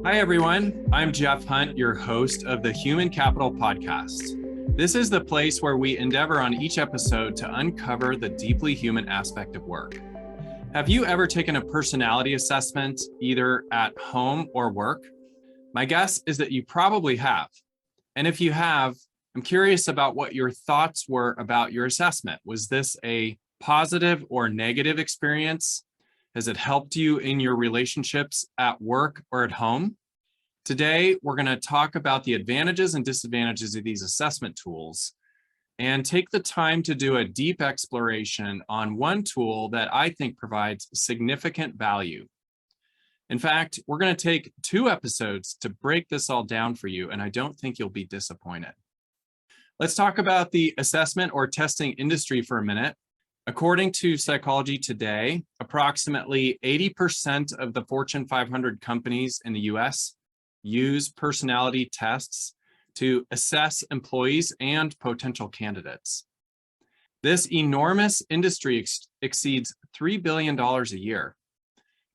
Hi, everyone. I'm Jeff Hunt, your host of the Human Capital Podcast. This is the place where we endeavor on each episode to uncover the deeply human aspect of work. Have you ever taken a personality assessment, either at home or work? My guess is that you probably have. And if you have, I'm curious about what your thoughts were about your assessment. Was this a positive or negative experience? Has it helped you in your relationships at work or at home? Today, we're going to talk about the advantages and disadvantages of these assessment tools and take the time to do a deep exploration on one tool that I think provides significant value. In fact, we're going to take 2 episodes to break this all down for you, and I don't think you'll be disappointed. Let's talk about the assessment or testing industry for a minute. According to Psychology Today, approximately 80% of the Fortune 500 companies in the US use personality tests to assess employees and potential candidates. This enormous industry exceeds $3 billion a year,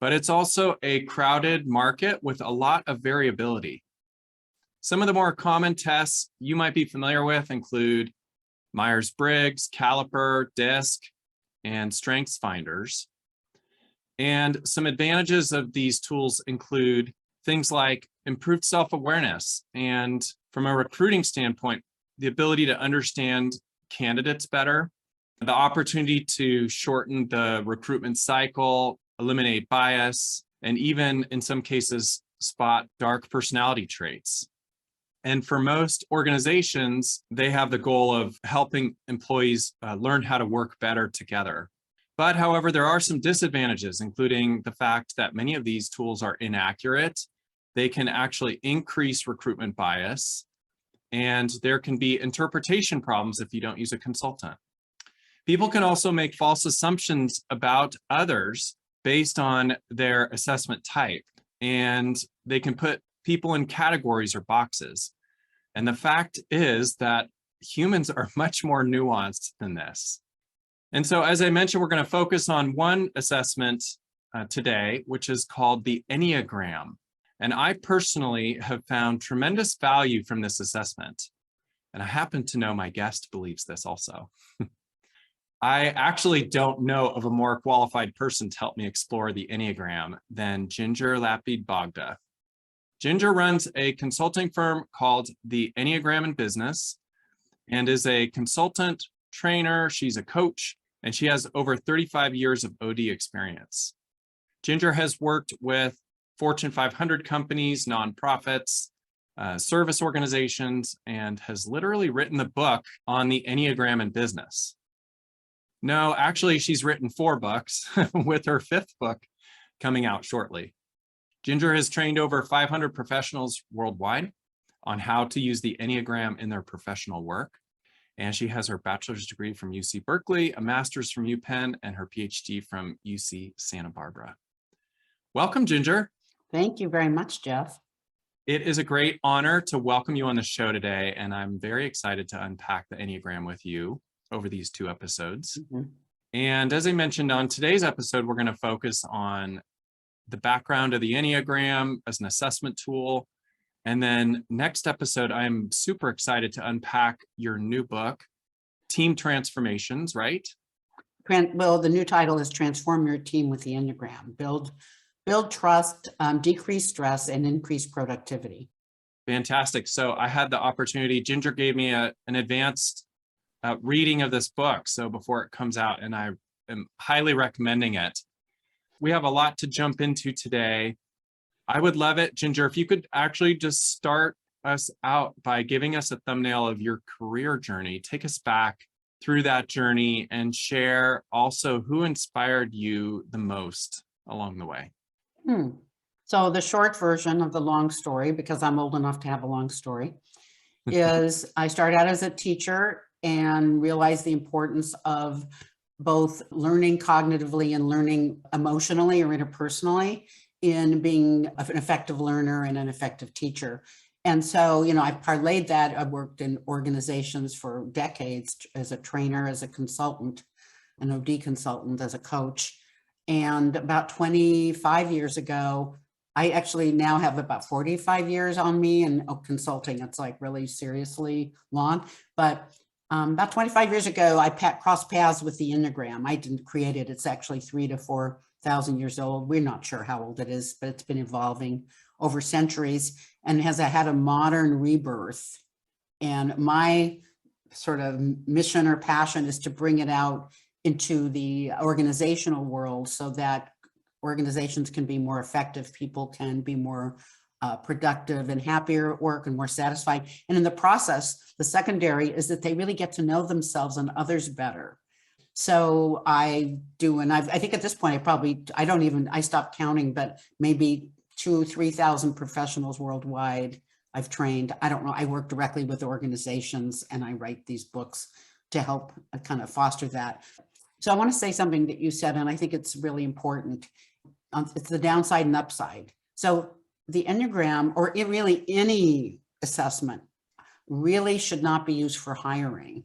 but it's also a crowded market with a lot of variability. Some of the more common tests you might be familiar with include Myers-Briggs, Caliper, DISC, and Strengths Finders. And some advantages of these tools include things like improved self-awareness and, from a recruiting standpoint, the ability to understand candidates better, the opportunity to shorten the recruitment cycle, eliminate bias, and even in some cases spot dark personality traits. And for most organizations, they have the goal of helping employees learn how to work better together. But however, there are some disadvantages, including the fact that many of these tools are inaccurate. They can actually increase recruitment bias, and there can be interpretation problems if you don't use a consultant. People can also make false assumptions about others based on their assessment type, and they can put people in categories or boxes. And the fact is that humans are much more nuanced than this. And so, as I mentioned, we're going to focus on one assessment today, which is called the Enneagram. And I personally have found tremendous value from this assessment. And I happen to know my guest believes this also. I actually don't know of a more qualified person to help me explore the Enneagram than Ginger Lapid-Bogda. Ginger runs a consulting firm called the Enneagram in Business and is a consultant, trainer, she's a coach, and she has over 35 years of OD experience. Ginger has worked with Fortune 500 companies, nonprofits, service organizations, and has literally written the book on the Enneagram in Business. No, actually, she's written 4 books, with her 5th book coming out shortly. Ginger has trained over 500 professionals worldwide on how to use the Enneagram in their professional work. And she has her bachelor's degree from UC Berkeley, a master's from UPenn, and her Ph.D. from UC Santa Barbara. Welcome, Ginger. Thank you very much, Jeff. It is a great honor to welcome you on the show today, and I'm very excited to unpack the Enneagram with you over these 2 episodes. And as I mentioned, on today's episode, we're going to focus on the background of the Enneagram as an assessment tool. And then next episode, I'm super excited to unpack your new book, Team Transformations, right? Well, the new title is Transform Your Team with the Enneagram. Build trust, decrease stress, and increase productivity. Fantastic. So I had the opportunity, Ginger gave me an advanced reading of this book, so before it comes out, and I am highly recommending it. We have a lot to jump into today. I would love it, Ginger, if you could actually just start us out by giving us a thumbnail of your career journey. Take us back through that journey and share also who inspired you the most along the way. So the short version of the long story, because I'm old enough to have a long story, is I started out as a teacher and realized the importance of both learning cognitively and learning emotionally or interpersonally in being an effective learner and an effective teacher. And so, I parlayed that. I worked in organizations for decades as a trainer, as a consultant, an OD consultant, as a coach. And about 25 years ago, I actually now have about 45 years on me, and consulting, it's like really seriously long. But about 25 years ago, I crossed paths with the Enneagram. I didn't create it. It's actually 3,000 to 4,000 years old. We're not sure how old it is, but it's been evolving over centuries and has had a modern rebirth. And my sort of mission or passion is to bring it out into the organizational world so that organizations can be more effective, people can be more productive and happier at work and more satisfied. And in the process, the secondary is that they really get to know themselves and others better. So I do, and I think at this point, I stopped counting, but maybe 2,000 to 3,000 professionals worldwide I've trained. I don't know. I work directly with organizations and I write these books to help kind of foster that. So I want to say something that you said, and I think it's really important. It's the downside and upside. So the Enneagram, or really any assessment, really should not be used for hiring.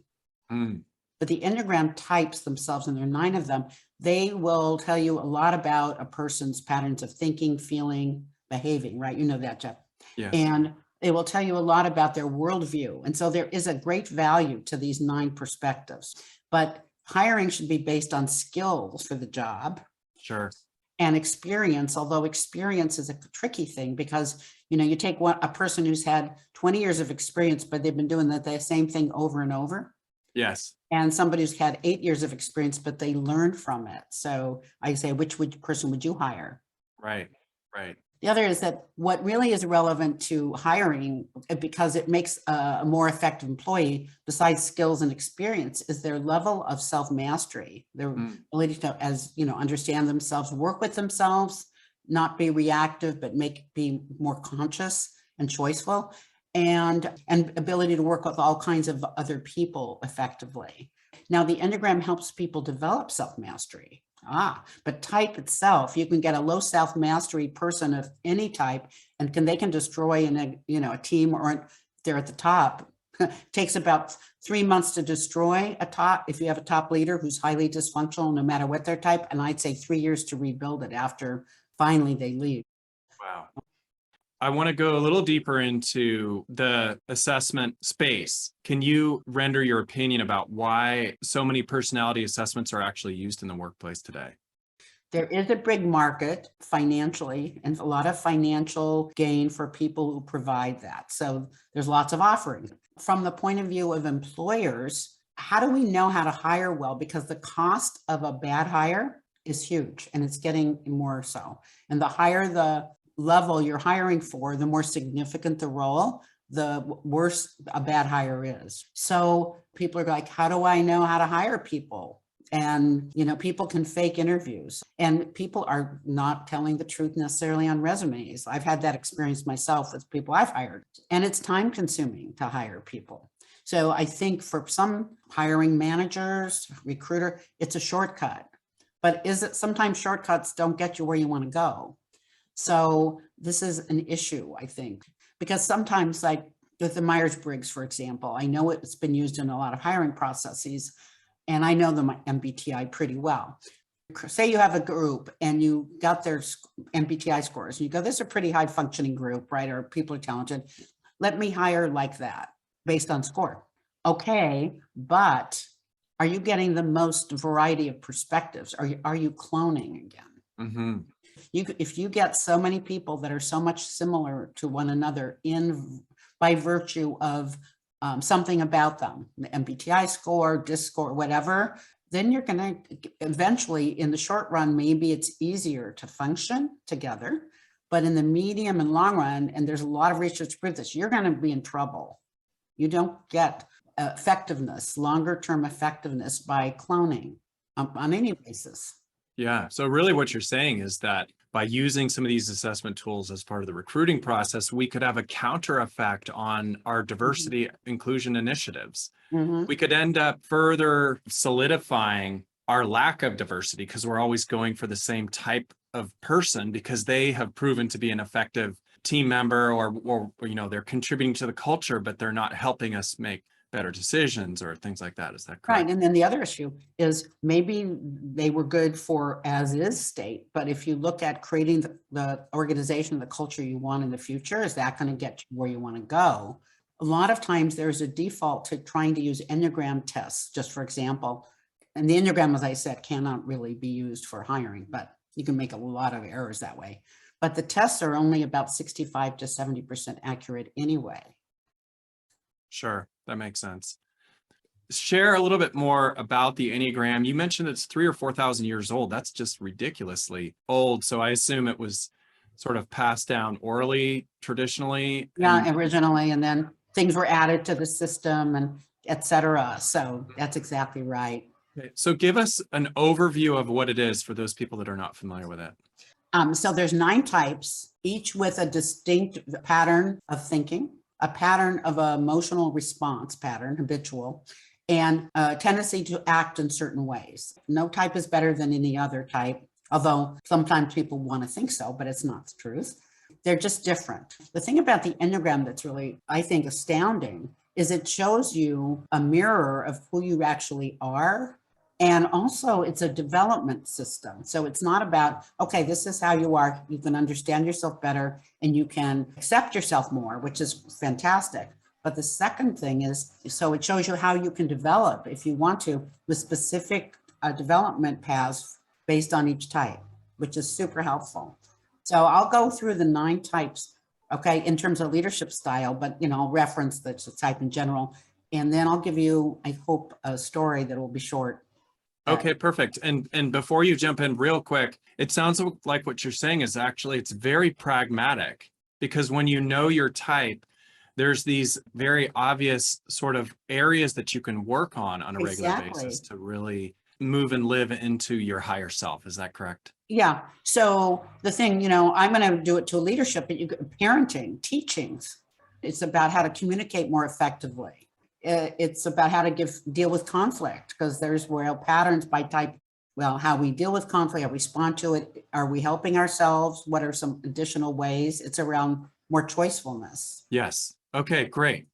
But the Enneagram types themselves, and there are 9 of them, they will tell you a lot about a person's patterns of thinking, feeling, behaving, right? You know that, Jeff. Yes. And it will tell you a lot about their worldview. And so there is a great value to these 9 perspectives. But hiring should be based on skills for the job. Sure. And experience, although experience is a tricky thing because, you take a person who's had 20 years of experience, but they've been doing the same thing over and over. Yes. And somebody who's had 8 years of experience, but they learned from it. So I say, which person would you hire? Right. Right. The other is that what really is relevant to hiring, because it makes a more effective employee, besides skills and experience, is their level of self-mastery, their ability to, understand themselves, work with themselves, not be reactive, but be more conscious and choiceful, and ability to work with all kinds of other people effectively. Now, the Enneagram helps people develop self-mastery. But type itself, you can get a low self-mastery person of any type, and they can destroy a team, or they're at the top. Takes about 3 months to destroy if you have a top leader who's highly dysfunctional, no matter what their type, and I'd say 3 years to rebuild it after finally they leave. Wow. I want to go a little deeper into the assessment space. Can you render your opinion about why so many personality assessments are actually used in the workplace today? There is a big market financially and a lot of financial gain for people who provide that. So there's lots of offerings. From the point of view of employers, how do we know how to hire well? Because the cost of a bad hire is huge, and it's getting more so. And the higher the level you're hiring for, the more significant the role, the worse a bad hire is. So people are like, how do I know how to hire people? And, people can fake interviews, and people are not telling the truth necessarily on resumes. I've had that experience myself with people I've hired, and it's time consuming to hire people. So I think for some hiring managers, recruiter, it's a shortcut, but sometimes shortcuts don't get you where you want to go. So this is an issue, I think, because sometimes, like with the Myers-Briggs, for example, I know it's been used in a lot of hiring processes, and I know the MBTI pretty well. Say you have a group and you got their MBTI scores, and you go, this is a pretty high functioning group, right? Or people are talented. Let me hire like that based on score. Okay, but are you getting the most variety of perspectives? Are you cloning again? Mm-hmm. If you get so many people that are so much similar to one another by virtue of something about them, the MBTI score, DISC score, whatever, then you're going to eventually, in the short run, maybe it's easier to function together. But in the medium and long run, and there's a lot of research to prove this, you're going to be in trouble. You don't get effectiveness, longer term effectiveness by cloning on any basis. Yeah. So really what you're saying is that by using some of these assessment tools as part of the recruiting process, we could have a counter effect on our diversity inclusion initiatives. We could end up further solidifying our lack of diversity because we're always going for the same type of person because they have proven to be an effective team member or they're contributing to the culture, but they're not helping us make better decisions or things like that. Is that correct? Right. And then the other issue is maybe they were good for as is state, but if you look at creating the organization, the culture you want in the future, is that going to get you where you want to go? A lot of times there's a default to trying to use Enneagram tests, just for example. And the Enneagram, as I said, cannot really be used for hiring, but you can make a lot of errors that way. But the tests are only about 65 to 70% accurate anyway. Sure, that makes sense. Share a little bit more about the Enneagram. You mentioned it's 3,000 or 4,000 years old. That's just ridiculously old. So I assume it was sort of passed down orally, traditionally. Yeah, originally, and then things were added to the system and et cetera. So that's exactly right. Okay, so give us an overview of what it is for those people that are not familiar with it. So there's 9 types, each with a distinct pattern of thinking, a pattern of emotional response pattern, habitual, and a tendency to act in certain ways. No type is better than any other type, although sometimes people want to think so, but it's not the truth. They're just different. The thing about the Enneagram that's really, I think, astounding is it shows you a mirror of who you actually are. And also it's a development system. So it's not about, okay, this is how you are. You can understand yourself better and you can accept yourself more, which is fantastic. But the second thing is, so it shows you how you can develop, if you want to, with specific development paths based on each type, which is super helpful. So I'll go through the 9 types, okay, in terms of leadership style, but I'll reference the type in general. And then I'll give you, I hope, a story that will be short. Okay, perfect. And before you jump in real quick, it sounds like what you're saying is actually it's very pragmatic, because when you know your type, there's these very obvious sort of areas that you can work on a regular basis to really move and live into your higher self. Is that correct? Yeah. So the thing, I'm going to do it to leadership, but parenting, teachings. It's about how to communicate more effectively. It's about how to deal with conflict, because there's real patterns by type. Well, how we deal with conflict, how we respond to it. Are we helping ourselves? What are some additional ways? It's around more choicefulness. Yes. Okay, great.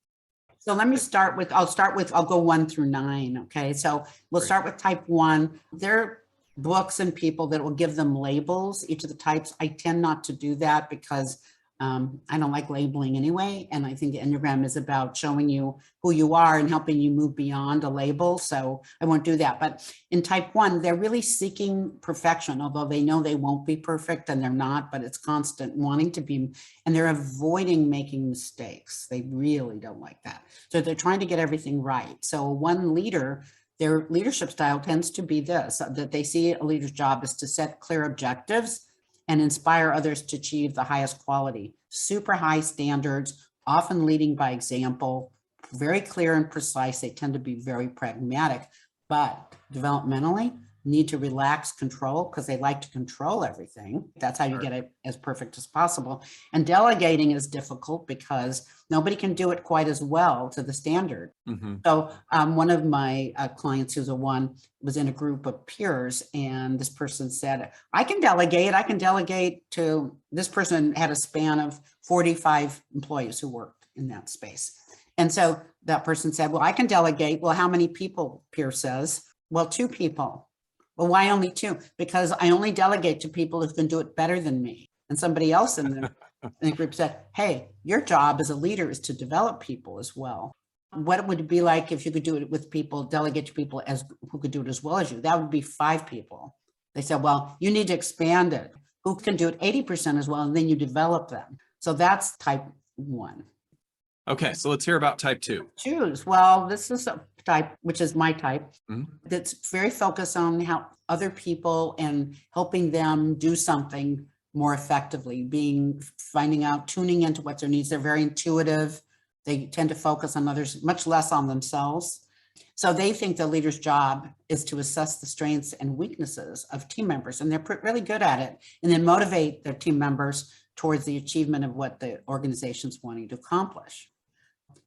So let me start with, I'll go 1 through 9. Okay. So we'll start with type 1. There are books and people that will give them labels, each of the types. I tend not to do that because I don't like labeling anyway. And I think the Enneagram is about showing you who you are and helping you move beyond a label. So I won't do that. But in type 1, they're really seeking perfection, although they know they won't be perfect and they're not, but it's constant wanting to be, and they're avoiding making mistakes. They really don't like that. So they're trying to get everything right. So one leader, their leadership style tends to be this, that they see a leader's job is to set clear objectives and inspire others to achieve the highest quality. Super high standards, often leading by example, very clear and precise. They tend to be very pragmatic, but developmentally need to relax control because they like to control everything. That's how you get it as perfect as possible. And delegating is difficult because nobody can do it quite as well to the standard. Mm-hmm. So one of my clients who's a 1 was in a group of peers, and this person said, I can delegate to, this person had a span of 45 employees who worked in that space. And so that person said, well, I can delegate. Well, how many people? Peer says, well, 2 people. Well, why only 2? Because I only delegate to people who can do it better than me. And somebody else in the group said, hey, your job as a leader is to develop people as well. What would it be like if you could do it with people, delegate to people who could do it as well as you? That would be 5 people. They said, well, you need to expand it. Who can do it 80% as well? And then you develop them. So that's type 1. Okay, so let's hear about type 2. Choose. Well, this is a type, which is my type, that's very focused on how other people and helping them do something more effectively, finding out, tuning into what their needs. They're very intuitive. They tend to focus on others, much less on themselves. So they think the leader's job is to assess the strengths and weaknesses of team members, and they're really good at it, and then motivate their team members towards the achievement of what the organization's wanting to accomplish.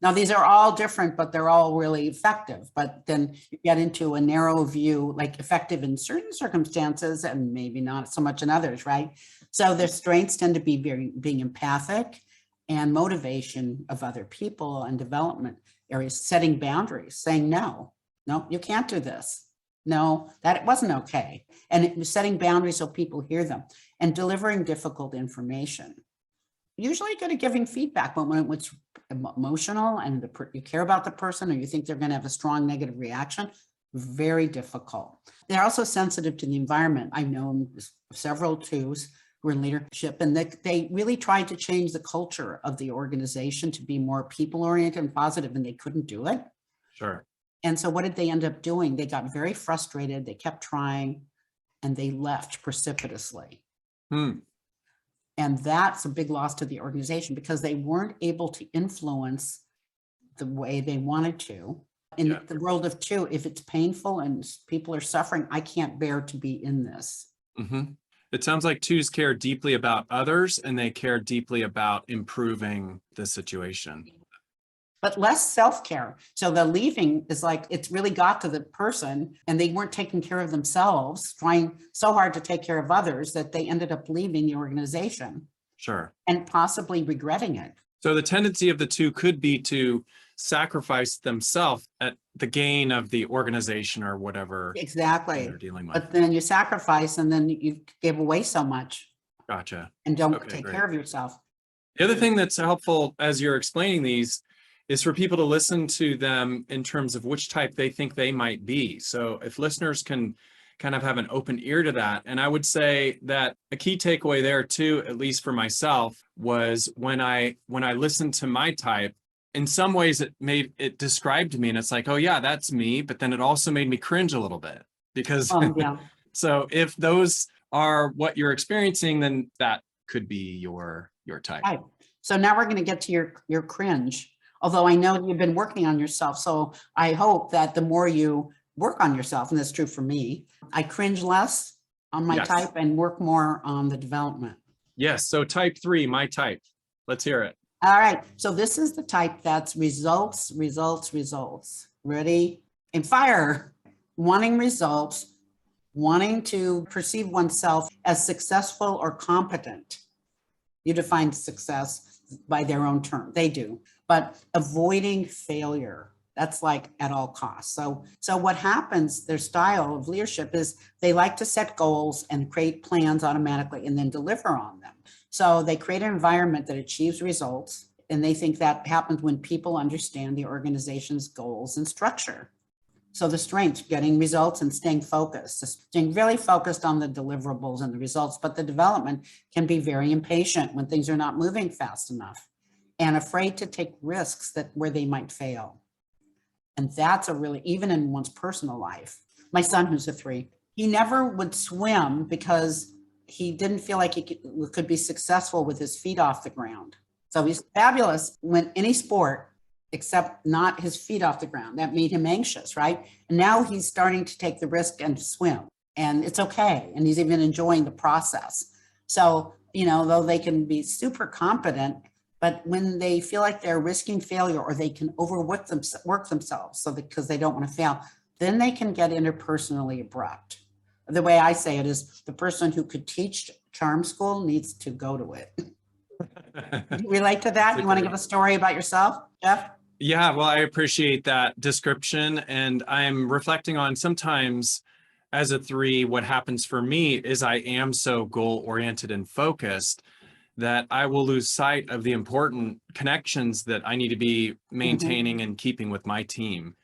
Now, these are all different, but they're all really effective. But then you get into a narrow view, like effective in certain circumstances and maybe not so much in others, right? So their strengths tend to be being empathic and motivation of other people and development areas, setting boundaries, saying, no, you can't do this. No, that wasn't okay. And it was setting boundaries so people hear them and delivering difficult information. Usually good at giving feedback, but when it's emotional and you care about the person or you think they're going to have a strong negative reaction, very difficult. They're also sensitive to the environment. I know several twos who are in leadership, and they really tried to change the culture of the organization to be more people-oriented and positive, and they couldn't do it. Sure. And so what did they end up doing? They got very frustrated. They kept trying, and they left precipitously. And that's a big loss to the organization because they weren't able to influence the way they wanted to. In the world of two, if it's painful and people are suffering, I can't bear to be in this. It sounds like twos care deeply about others and they care deeply about improving the situation. But less self-care. So the leaving is like, it's really got to the person and they weren't taking care of themselves, trying so hard to take care of others that they ended up leaving the organization. Sure. And possibly regretting it. So the tendency of the two could be to sacrifice themselves at the gain of the organization or whatever exactly they're dealing with. But then you sacrifice and then you give away so much. Gotcha. And don't take care of yourself. The other thing that's helpful as you're explaining these is for people to listen to them in terms of which type they think they might be. So if listeners can kind of have an open ear to that. And I would say that a key takeaway there too, at least for myself, was when I listened to my type, in some ways it described me and it's like, oh yeah, that's me. But then it also made me cringe a little bit because so if those are what you're experiencing, then that could be your type. Right. So now we're going to get to your cringe. Although I know you've been working on yourself. So I hope that the more you work on yourself, and that's true for me, I cringe less on my type and work more on the development. Yes. So type 3, my type. Let's hear it. All right. So this is the type that's results. Ready? And fire. Wanting results, wanting to perceive oneself as successful or competent. You define success by their own term. They do. But avoiding failure, that's like at all costs. So what happens, their style of leadership is they like to set goals and create plans automatically and then deliver on them. So they create an environment that achieves results. And they think that happens when people understand the organization's goals and structure. So the strengths, getting results and staying focused, staying really focused on the deliverables and the results, but the development can be very impatient when things are not moving fast enough and afraid to take risks where they might fail. And that's even in one's personal life. My son, who's a 3, he never would swim because he didn't feel like he could be successful with his feet off the ground. So he's fabulous when any sport, except not his feet off the ground. That made him anxious, right? And now he's starting to take the risk and swim, and it's okay. And he's even enjoying the process. So, though they can be super competent, but when they feel like they're risking failure or they can overwork themselves because they don't want to fail, then they can get interpersonally abrupt. The way I say it is the person who could teach charm school needs to go to it. You relate to that? You want to give a story about yourself, Jeff? Yeah, well, I appreciate that description. And I'm reflecting on sometimes as a 3, what happens for me is I am so goal-oriented and focused that I will lose sight of the important connections that I need to be maintaining and keeping with my team.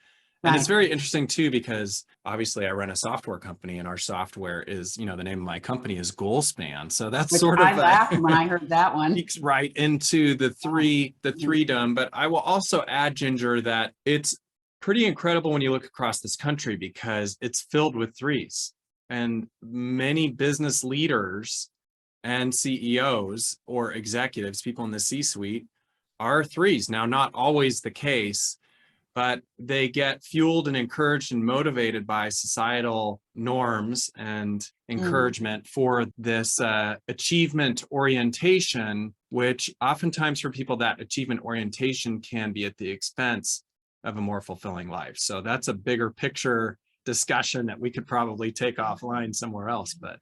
And it's very interesting too, because obviously I run a software company and our software is, the name of my company is Goalspan. So that's sort of I laughed when I heard that one. Peeks right into the threedom. But I will also add, Ginger, that it's pretty incredible when you look across this country because it's filled with 3s, and many business leaders and CEOs or executives, people in the C-suite, are 3s. Now, not always the case, but they get fueled and encouraged and motivated by societal norms and encouragement for this achievement orientation, which oftentimes for people, that achievement orientation can be at the expense of a more fulfilling life. So that's a bigger picture discussion that we could probably take offline somewhere else. But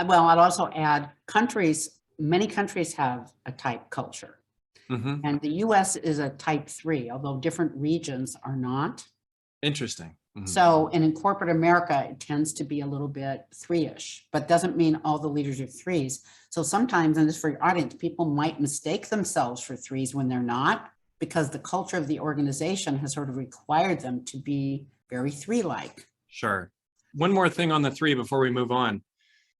well, I'd also add many countries have a type culture. Mhm. And the US is a type 3, although different regions are not. Interesting. Mhm. So, and in corporate America, it tends to be a little bit 3-ish, but doesn't mean all the leaders are 3s. So sometimes, and this for your audience, people might mistake themselves for 3s when they're not, because the culture of the organization has sort of required them to be very 3-like. Sure. One more thing on the 3 before we move on.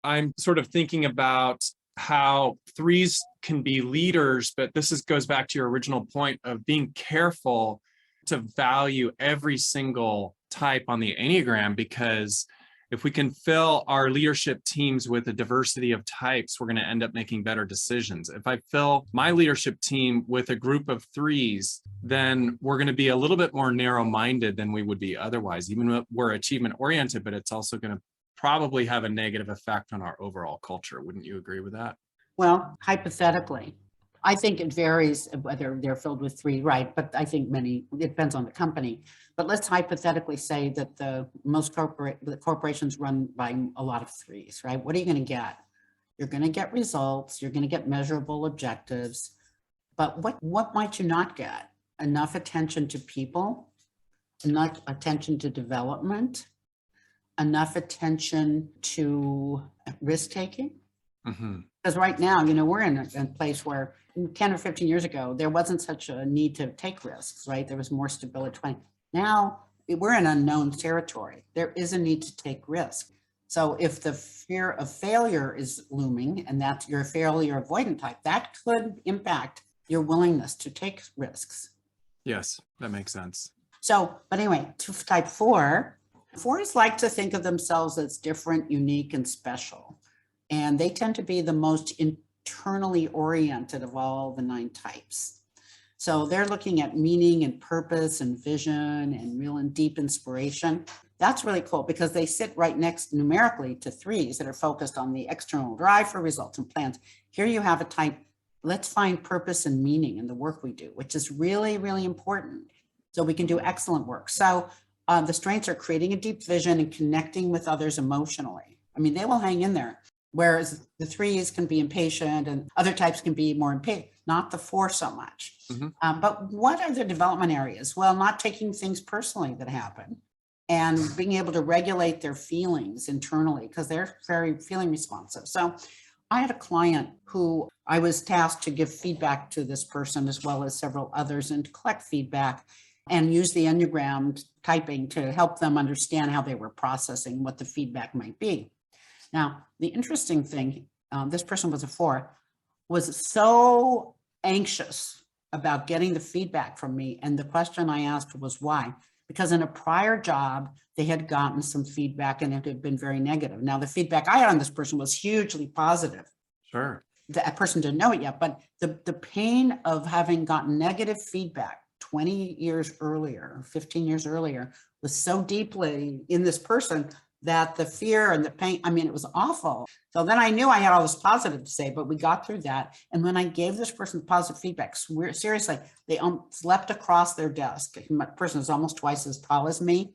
I'm sort of thinking about how 3s can be leaders, but goes back to your original point of being careful to value every single type on the Enneagram, because if we can fill our leadership teams with a diversity of types, we're going to end up making better decisions. If I fill my leadership team with a group of 3s, then we're going to be a little bit more narrow-minded than we would be otherwise, even though we're achievement-oriented, but it's also going to probably have a negative effect on our overall culture. Wouldn't you agree with that? Well, hypothetically, I think it varies whether they're filled with 3, right? But I think it depends on the company. But let's hypothetically say that the corporations run by a lot of 3s, right? What are you going to get? You're going to get results. You're going to get measurable objectives. But what might you not get? Enough attention to people, enough attention to development, enough attention to risk-taking. Mm-hmm. Because right now, we're in a place where 10 or 15 years ago, there wasn't such a need to take risks, right? There was more stability. Now we're in unknown territory. There is a need to take risk. So if the fear of failure is looming, and that's your failure avoidant type, that could impact your willingness to take risks. Yes, that makes sense. So, but anyway, to type 4s like to think of themselves as different, unique, and special. And they tend to be the most internally oriented of all the 9 types. So they're looking at meaning and purpose and vision and real and deep inspiration. That's really cool because they sit right next numerically to 3s that are focused on the external drive for results and plans. Here you have a type, let's find purpose and meaning in the work we do, which is really, really important. So we can do excellent work. So the strengths are creating a deep vision and connecting with others emotionally. I mean, they will hang in there. Whereas the 3s can be impatient and other types can be more impatient, not the 4 so much. Mm-hmm. But what are the development areas? Well, not taking things personally that happen and being able to regulate their feelings internally because they're very feeling responsive. So I had a client who I was tasked to give feedback to this person as well as several others and to collect feedback and use the Enneagram typing to help them understand how they were processing what the feedback might be. Now, the interesting thing, this person was a 4, was so anxious about getting the feedback from me. And the question I asked was why? Because in a prior job, they had gotten some feedback and it had been very negative. Now, the feedback I had on this person was hugely positive. Sure. That person didn't know it yet, but the pain of having gotten negative feedback 20 years earlier, 15 years earlier, was so deeply in this person that the fear and the pain, I mean, it was awful. So then I knew I had all this positive to say, but we got through that. And when I gave this person positive feedback, seriously, they slept across their desk. The person is almost twice as tall as me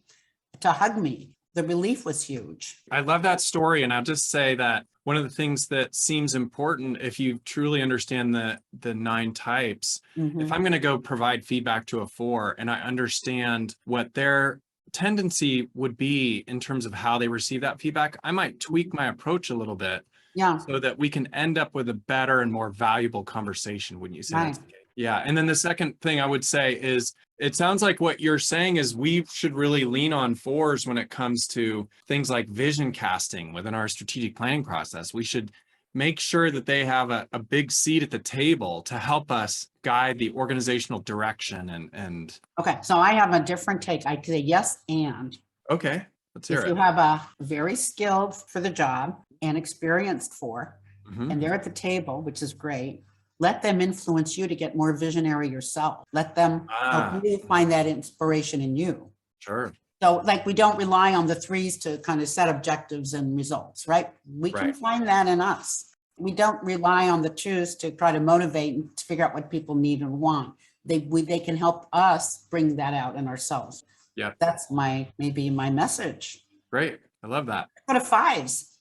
to hug me. The relief was huge. I love that story. And I'll just say that one of the things that seems important, if you truly understand the 9 types, if I'm going to go provide feedback to a 4 and I understand what their tendency would be in terms of how they receive that feedback, I might tweak my approach a little bit so that we can end up with a better and more valuable conversation. Wouldn't you say? Right. That's the case? Yeah. And then the second thing I would say is it sounds like what you're saying is we should really lean on 4s when it comes to things like vision casting within our strategic planning process. We should make sure that they have a big seat at the table to help us guide the organizational direction and. Okay, so I have a different take. I say yes, and. Okay, let's hear If it. you have a very skilled for the job and experienced 4, and they're at the table, which is great, let them influence you to get more visionary yourself. Let them help you find that inspiration in you. Sure. So like we don't rely on the 3s to kind of set objectives and results, right? We can find that in us. We don't rely on the 2s to try to motivate and to figure out what people need and want. They can help us bring that out in ourselves. Yeah. That's maybe my message. Great. I love that. Go to 5s.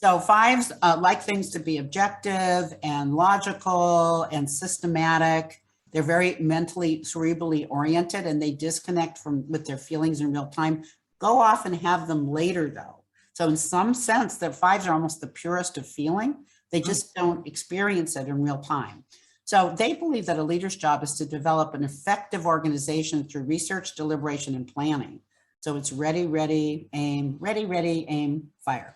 So fives like things to be objective and logical and systematic. They're very mentally, cerebrally oriented, and they disconnect with their feelings in real time. Go off and have them later, though. So in some sense, the fives are almost the purest of feeling. They just don't experience it in real time. So they believe that a leader's job is to develop an effective organization through research, deliberation, and planning. So it's ready, aim, fire.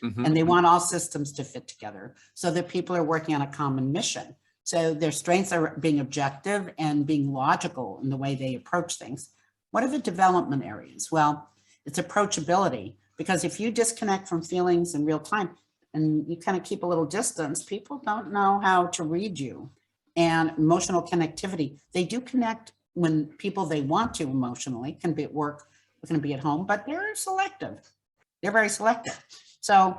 And they want all systems to fit together so that people are working on a common mission. So their strengths are being objective and being logical in the way they approach things. What are the development areas? Well, it's approachability, because if you disconnect from feelings in real time and you kind of keep a little distance, people don't know how to read you. And emotional connectivity, they do connect when people they want to emotionally, can be at work, can be at home, but they're selective. They're very selective. So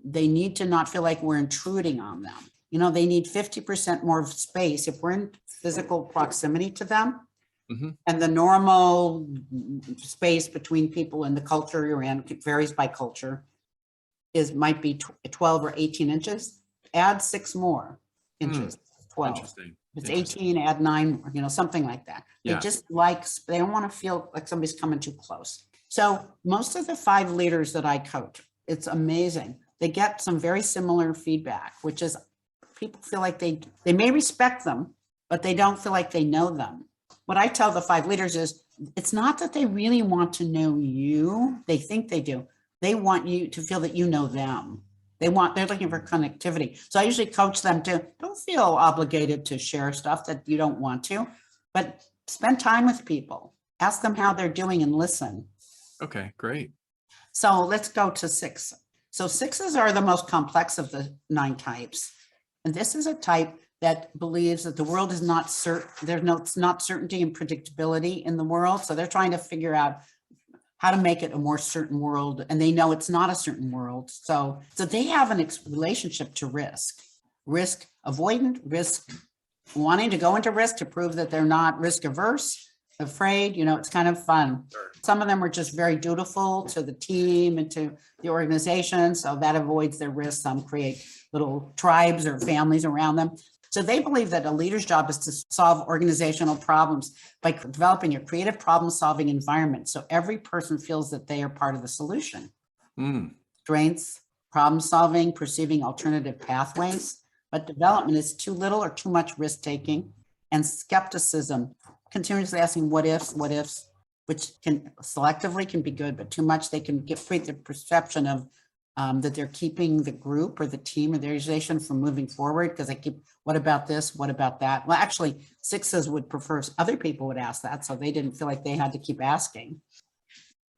they need to not feel like we're intruding on them. You know, they need 50% more space if we're in physical proximity to them. And the normal space between people and the culture you're in, it varies by culture, might be 12 or 18 inches. Add 6 more inches, 12. Interesting. If it's 18, add 9, you know, something like that. They just they don't want to feel like somebody's coming too close. So most of the 5 leaders that I coach, it's amazing. They get some very similar feedback, which is people feel like they may respect them, but they don't feel like they know them. What I tell the 5 leaders is, it's not that they really want to know you. They think they do. They want you to feel that you know them. They're looking for connectivity. So I usually coach them to, don't feel obligated to share stuff that you don't want to, but spend time with people. Ask them how they're doing and listen. Okay, great. So let's go to 6. So 6s are the most complex of the 9 types. And this is a type that believes that the world is not certain. It's not certainty and predictability in the world. So they're trying to figure out how to make it a more certain world. And they know it's not a certain world. So they have a relationship to risk avoidant, risk wanting to go into risk to prove that they're not risk averse, afraid, you know, it's kind of fun. Some of them are just very dutiful to the team and to the organization. So that avoids their risk. Some create little tribes or families around them. So they believe that a leader's job is to solve organizational problems by developing a creative problem-solving environment. So every person feels that they are part of the solution. Strengths, problem-solving, perceiving alternative pathways, but development is too little or too much risk-taking, and skepticism, continuously asking what ifs, which can selectively can be good, but too much, they can create the perception of that they're keeping the group or the team or the organization from moving forward because they keep, what about this? What about that? Well, actually, 6s would prefer other people would ask that, so they didn't feel like they had to keep asking.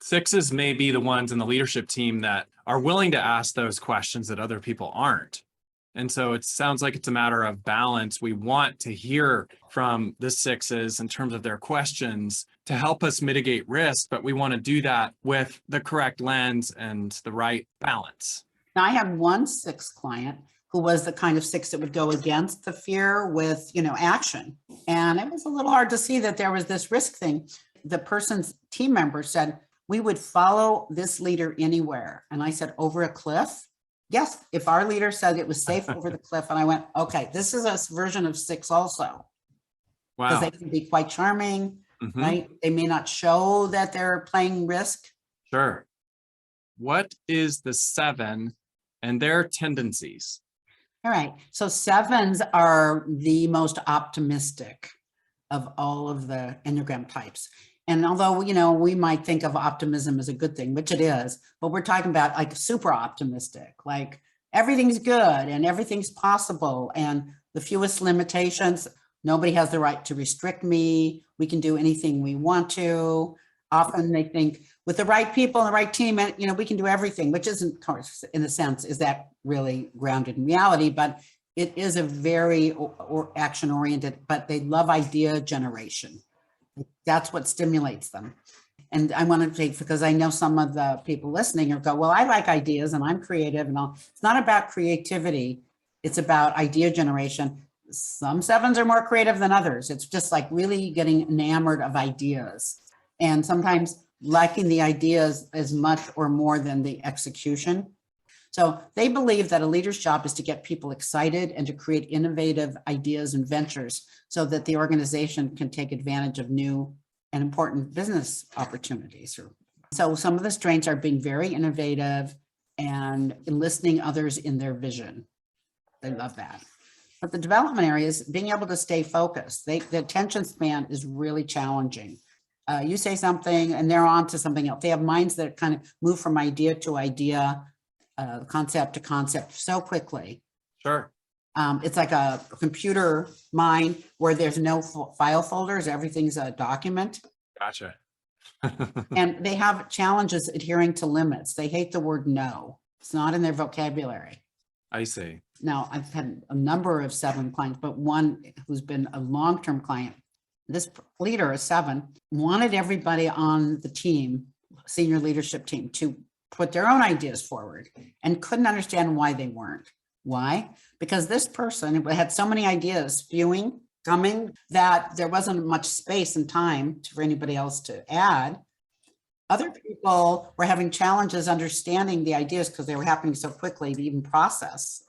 6s may be the ones in the leadership team that are willing to ask those questions that other people aren't. And so it sounds like it's a matter of balance. We want to hear from the 6s in terms of their questions to help us mitigate risk, but we want to do that with the correct lens and the right balance. Now, I had one 6 client who was the kind of 6 that would go against the fear with, you know, action. And it was a little hard to see that there was this risk thing. The person's team member said, we would follow this leader anywhere. And I said, over a cliff? Yes, if our leader said it was safe over the cliff. And I went, okay, this is a version of 6 also. Wow. Because they can be quite charming, right? They may not show that they're playing risk. Sure. What is the 7 and their tendencies? All right. So 7s are the most optimistic of all of the Enneagram types. And although, you know, we might think of optimism as a good thing, which it is, but we're talking about like super optimistic, like everything's good and everything's possible and the fewest limitations. Nobody has the right to restrict me. We can do anything we want to. Often they think with the right people and the right team, you know, we can do everything, which isn't, of course, in a sense, is that really grounded in reality, but it is a very action oriented, but they love idea generation. That's what stimulates them. And I want to take, because I know some of the people listening will go, well, I like ideas and I'm creative and all. It's not about creativity. It's about idea generation. Some 7s are more creative than others. It's just like really getting enamored of ideas and sometimes liking the ideas as much or more than the execution. So they believe that a leader's job is to get people excited and to create innovative ideas and ventures so that the organization can take advantage of new and important business opportunities. So some of the strengths are being very innovative and enlisting others in their vision. They love that. But the development areas, being able to stay focused, the attention span is really challenging. You say something and they're on to something else. They have minds that kind of move from idea to idea, concept to concept so quickly. Sure. It's like a computer mind where there's no file folders, everything's a document. Gotcha. And they have challenges adhering to limits. They hate the word no. It's not in their vocabulary. I see. Now, I've had a number of 7 clients, but one who's been a long-term client, this leader, a 7, wanted everybody on the team, senior leadership team, to put their own ideas forward and couldn't understand why they weren't. Why? Because this person had so many ideas spewing, coming, that there wasn't much space and time for anybody else to add. Other people were having challenges understanding the ideas because they were happening so quickly to even process.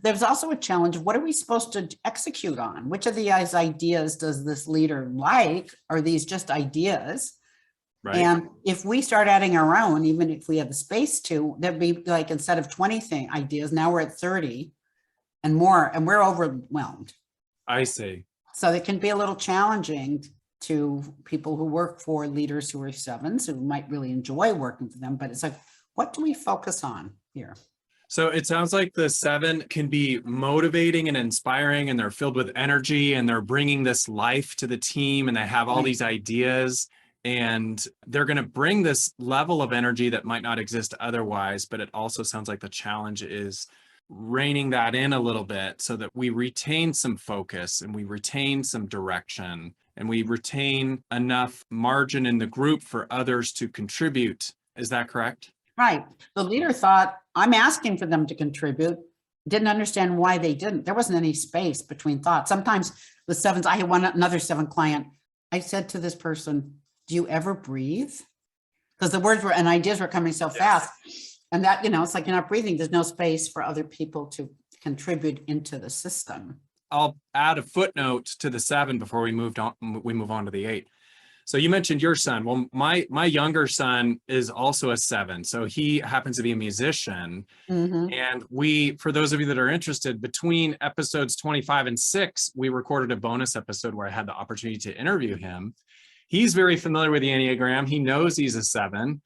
There's also a challenge of what are we supposed to execute on? Which of these ideas does this leader like? Are these just ideas? Right. And if we start adding our own, even if we have the space to, there'd be like, instead of 20 ideas, now we're at 30 and more, and we're overwhelmed. I see. So it can be a little challenging to people who work for leaders who are 7s, who might really enjoy working for them, but it's like, what do we focus on here? So it sounds like the 7 can be motivating and inspiring, and they're filled with energy, and they're bringing this life to the team, and they have all these ideas, and they're going to bring this level of energy that might not exist otherwise. But it also sounds like the challenge is reining that in a little bit so that we retain some focus and we retain some direction and we retain enough margin in the group for others to contribute. Is that correct? Right. The leader thought, I'm asking for them to contribute. Didn't understand why they didn't. There wasn't any space between thoughts. Sometimes with 7s, I had another 7 client. I said to this person, do you ever breathe? Because the words were and ideas were coming so fast. And that, it's like you're not breathing. There's no space for other people to contribute into the system. I'll add a footnote to the 7 before we move on to the 8. So you mentioned your son. Well, my younger son is also a 7. So he happens to be a musician. Mm-hmm. And we, for those of you that are interested, between episodes 25 and 6, we recorded a bonus episode where I had the opportunity to interview him. He's very familiar with the Enneagram. He knows he's a 7.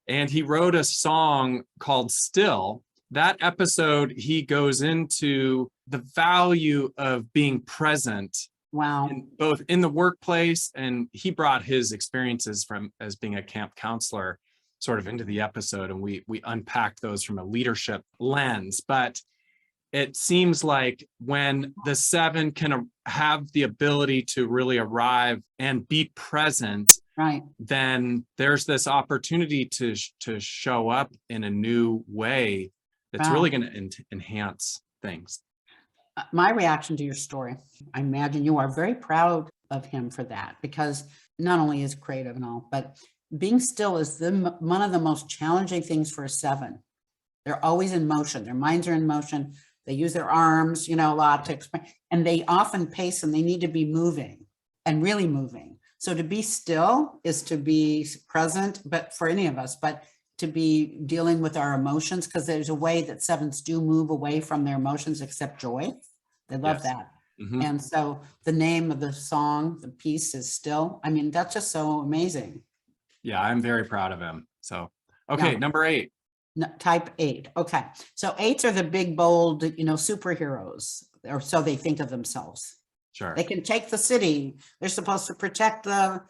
And he wrote a song called Still. That episode, he goes into the value of being present. Wow. Both in the workplace, and he brought his experiences from as being a camp counselor sort of into the episode, and we unpacked those from a leadership lens. But it seems like when the 7 can have the ability to really arrive and be present, right, then there's this opportunity to show up in a new way that's really going to enhance things. My reaction to your story, I imagine you are very proud of him for that, because not only is creative and all, but being still is one of the most challenging things for a 7. They're always in motion. Their minds are in motion. They use their arms, a lot to explain, and they often pace and they need to be moving and really moving. So to be still is to be present, but for any of us, but to be dealing with our emotions, because there's a way that 7s do move away from their emotions, except joy. They love that. Mm-hmm. And so the name of the song, the piece is Still. I mean, that's just so amazing. Yeah, I'm very proud of him. So, okay, number 8. Type 8. Okay. So 8s are the big, bold, superheroes, or so they think of themselves. Sure. They can take the city. They're supposed to protect the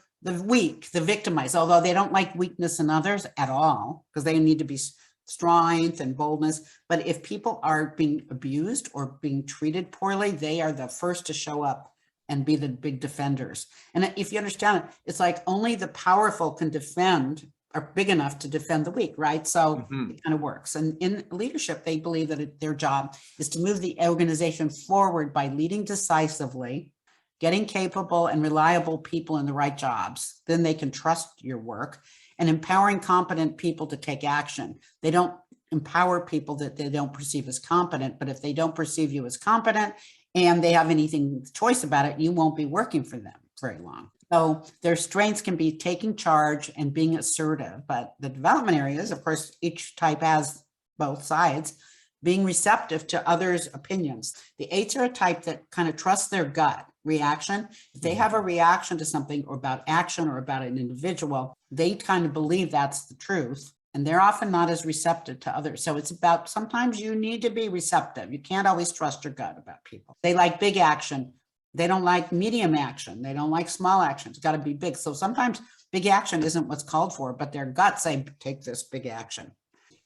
weak, the victimized, although they don't like weakness in others at all, because they need to be strength and boldness. But if people are being abused or being treated poorly, they are the first to show up and be the big defenders. And if you understand it, it's like only the powerful can defend, are big enough to defend the weak, right? So it kind of works. And in leadership, they believe that their job is to move the organization forward by leading decisively, getting capable and reliable people in the right jobs. Then they can trust your work, and empowering competent people to take action. They don't empower people that they don't perceive as competent. But if they don't perceive you as competent and they have anything choice about it, you won't be working for them very long. So their strengths can be taking charge and being assertive. But the development areas, of course, each type has both sides, being receptive to others' opinions. The 8s are a type that kind of trusts their gut reaction. If they have a reaction to something or about action or about an individual, they kind of believe that's the truth. And they're often not as receptive to others. So it's about, sometimes you need to be receptive. You can't always trust your gut about people. They like big action. They don't like medium action. They don't like small action. It's got to be big. So sometimes big action isn't what's called for, but their gut say, take this big action.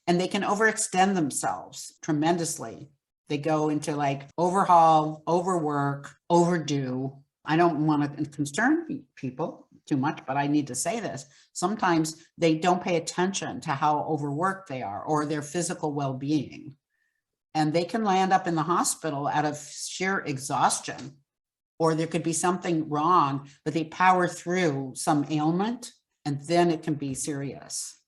And they can overextend themselves tremendously. They go into like overhaul, overwork, overdo. I don't want to concern people too much, but I need to say this. Sometimes they don't pay attention to how overworked they are or their physical well-being. And they can land up in the hospital out of sheer exhaustion, or there could be something wrong, but they power through some ailment and then it can be serious.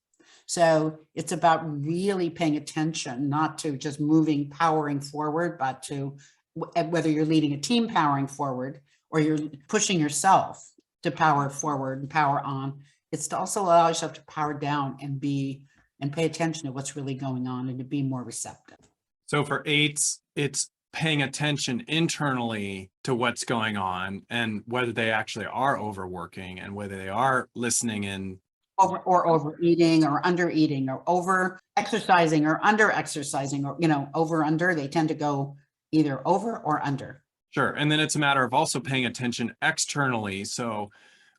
So it's about really paying attention, not to just moving, powering forward, but to whether you're leading a team powering forward or you're pushing yourself to power forward and power on. It's to also allow yourself to power down and pay attention to what's really going on and to be more receptive. So for 8s, it's paying attention internally to what's going on and whether they actually are overworking and whether they are listening in. Overeating or under eating or over exercising or under exercising, or, over under, they tend to go either over or under. Sure. And then it's a matter of also paying attention externally. So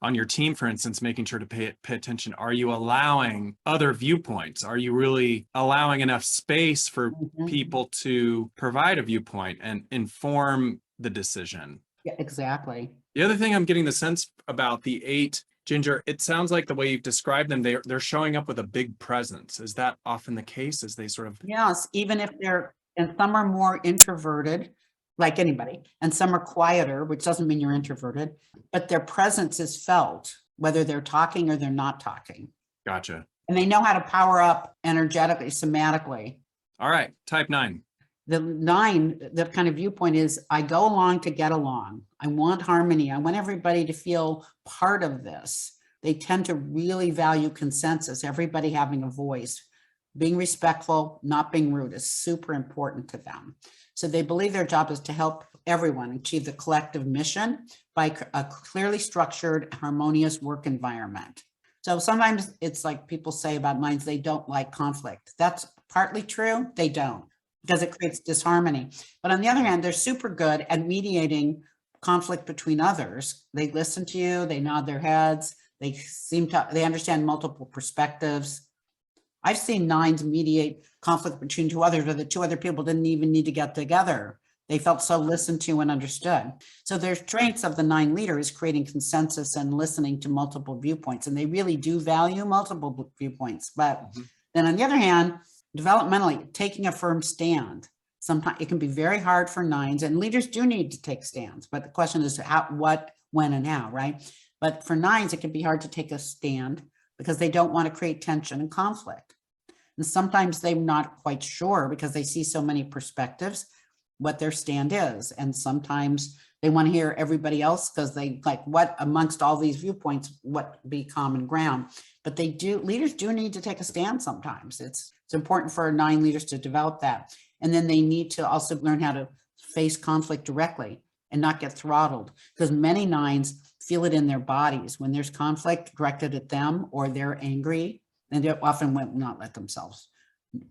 on your team, for instance, making sure to pay attention. Are you allowing other viewpoints? Are you really allowing enough space for people to provide a viewpoint and inform the decision? Yeah, exactly. The other thing I'm getting the sense about the 8, Ginger, it sounds like the way you've described them, they're showing up with a big presence. Is that often the case as they sort of? Yes, even if and some are more introverted, like anybody, and some are quieter, which doesn't mean you're introverted, but their presence is felt, whether they're talking or they're not talking. Gotcha. And they know how to power up energetically, somatically. All right, type 9. The 9, the kind of viewpoint is, I go along to get along. I want harmony. I want everybody to feel part of this. They tend to really value consensus, everybody having a voice. Being respectful, not being rude is super important to them. So they believe their job is to help everyone achieve the collective mission by a clearly structured, harmonious work environment. So sometimes it's like people say about 9s, they don't like conflict. That's partly true. They don't, because it creates disharmony. But on the other hand, they're super good at mediating conflict between others. They listen to you, they nod their heads, they understand multiple perspectives. I've seen 9s mediate conflict between 2 others, where the 2 other people didn't even need to get together. They felt so listened to and understood. So their traits of the 9 leader is creating consensus and listening to multiple viewpoints. And they really do value multiple viewpoints. But then on the other hand, developmentally, taking a firm stand. Sometimes it can be very hard for 9s, and leaders do need to take stands. But the question is how, what, when, and how, right? But for 9s, it can be hard to take a stand because they don't want to create tension and conflict. And sometimes they're not quite sure because they see so many perspectives what their stand is. And sometimes they want to hear everybody else because they like, what amongst all these viewpoints, what be common ground. But leaders do need to take a stand sometimes. It's important for 9 leaders to develop that. And then they need to also learn how to face conflict directly and not get throttled, because many 9s feel it in their bodies when there's conflict directed at them or they're angry. And they often will not let themselves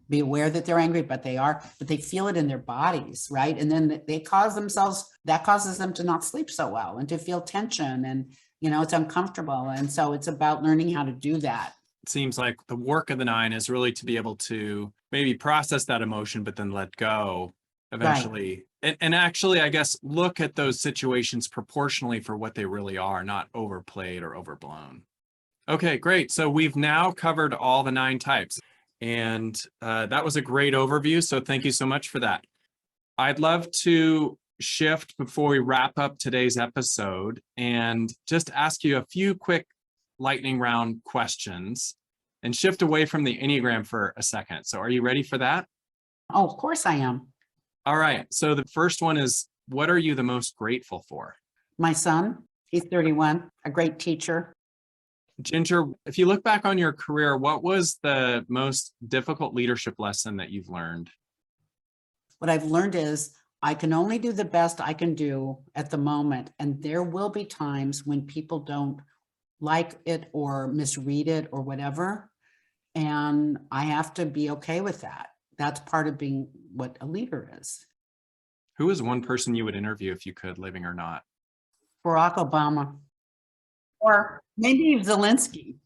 be aware that they're angry, but they feel it in their bodies, right? And then that causes them to not sleep so well and to feel tension, and, it's uncomfortable. And so it's about learning how to do that. It seems like the work of the 9 is really to be able to maybe process that emotion, but then let go eventually. Right. And actually, I guess, look at those situations proportionally for what they really are, not overplayed or overblown. Okay, great. So we've now covered all the 9 types, and that was a great overview. So thank you so much for that. I'd love to shift before we wrap up today's episode and just ask you a few quick lightning round questions. and shift away from the Enneagram for a second. So are you ready for that? Oh, of course I am. All right. So the first one is, what are you the most grateful for? My son, he's 31, a great teacher. Ginger, if you look back on your career, what was the most difficult leadership lesson that you've learned? What I've learned is I can only do the best I can do at the moment. And there will be times when people don't like it or misread it or whatever. And I have to be okay with that. That's part of being what a leader is. Who is one person you would interview if you could, living or not? Barack Obama. Or maybe Zelensky.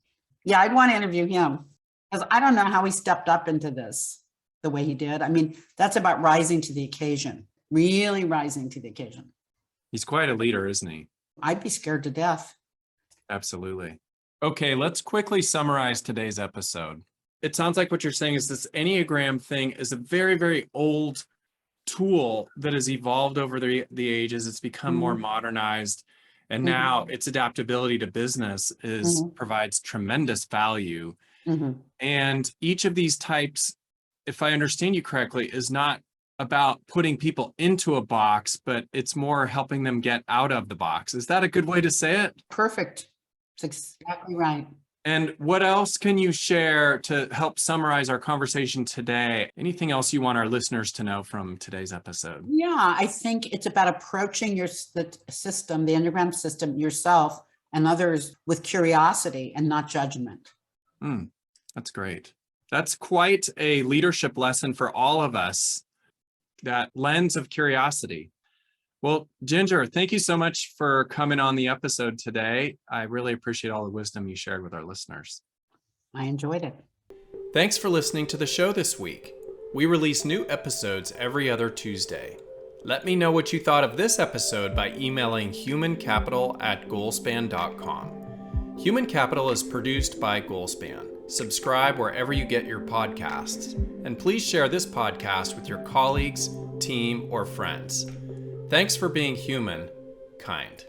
Yeah, I'd want to interview him because I don't know how he stepped up into this the way he did. I mean, that's about rising to the occasion, really rising to the occasion. He's quite a leader, isn't he? I'd be scared to death. Absolutely. Okay, let's quickly summarize today's episode. It sounds like what you're saying is this Enneagram thing is a very, very old tool that has evolved over the ages. It's become more modernized. And now its adaptability to business provides tremendous value. And each of these types, if I understand you correctly, is not about putting people into a box, but it's more helping them get out of the box. Is that a good way to say it? Perfect. That's exactly right. And what else can you share to help summarize our conversation today? Anything else you want our listeners to know from today's episode? Yeah, I think it's about approaching the system, the Enneagram system, yourself and others with curiosity and not judgment. That's great. That's quite a leadership lesson for all of us, that lens of curiosity. Well, Ginger, thank you so much for coming on the episode today. I really appreciate all the wisdom you shared with our listeners. I enjoyed it. Thanks for listening to the show this week. We release new episodes every other Tuesday. Let me know what you thought of this episode by emailing humancapital@goalspan.com. Human Capital is produced by Goalspan. Subscribe wherever you get your podcasts. And please share this podcast with your colleagues, team, or friends. Thanks for being human, kind.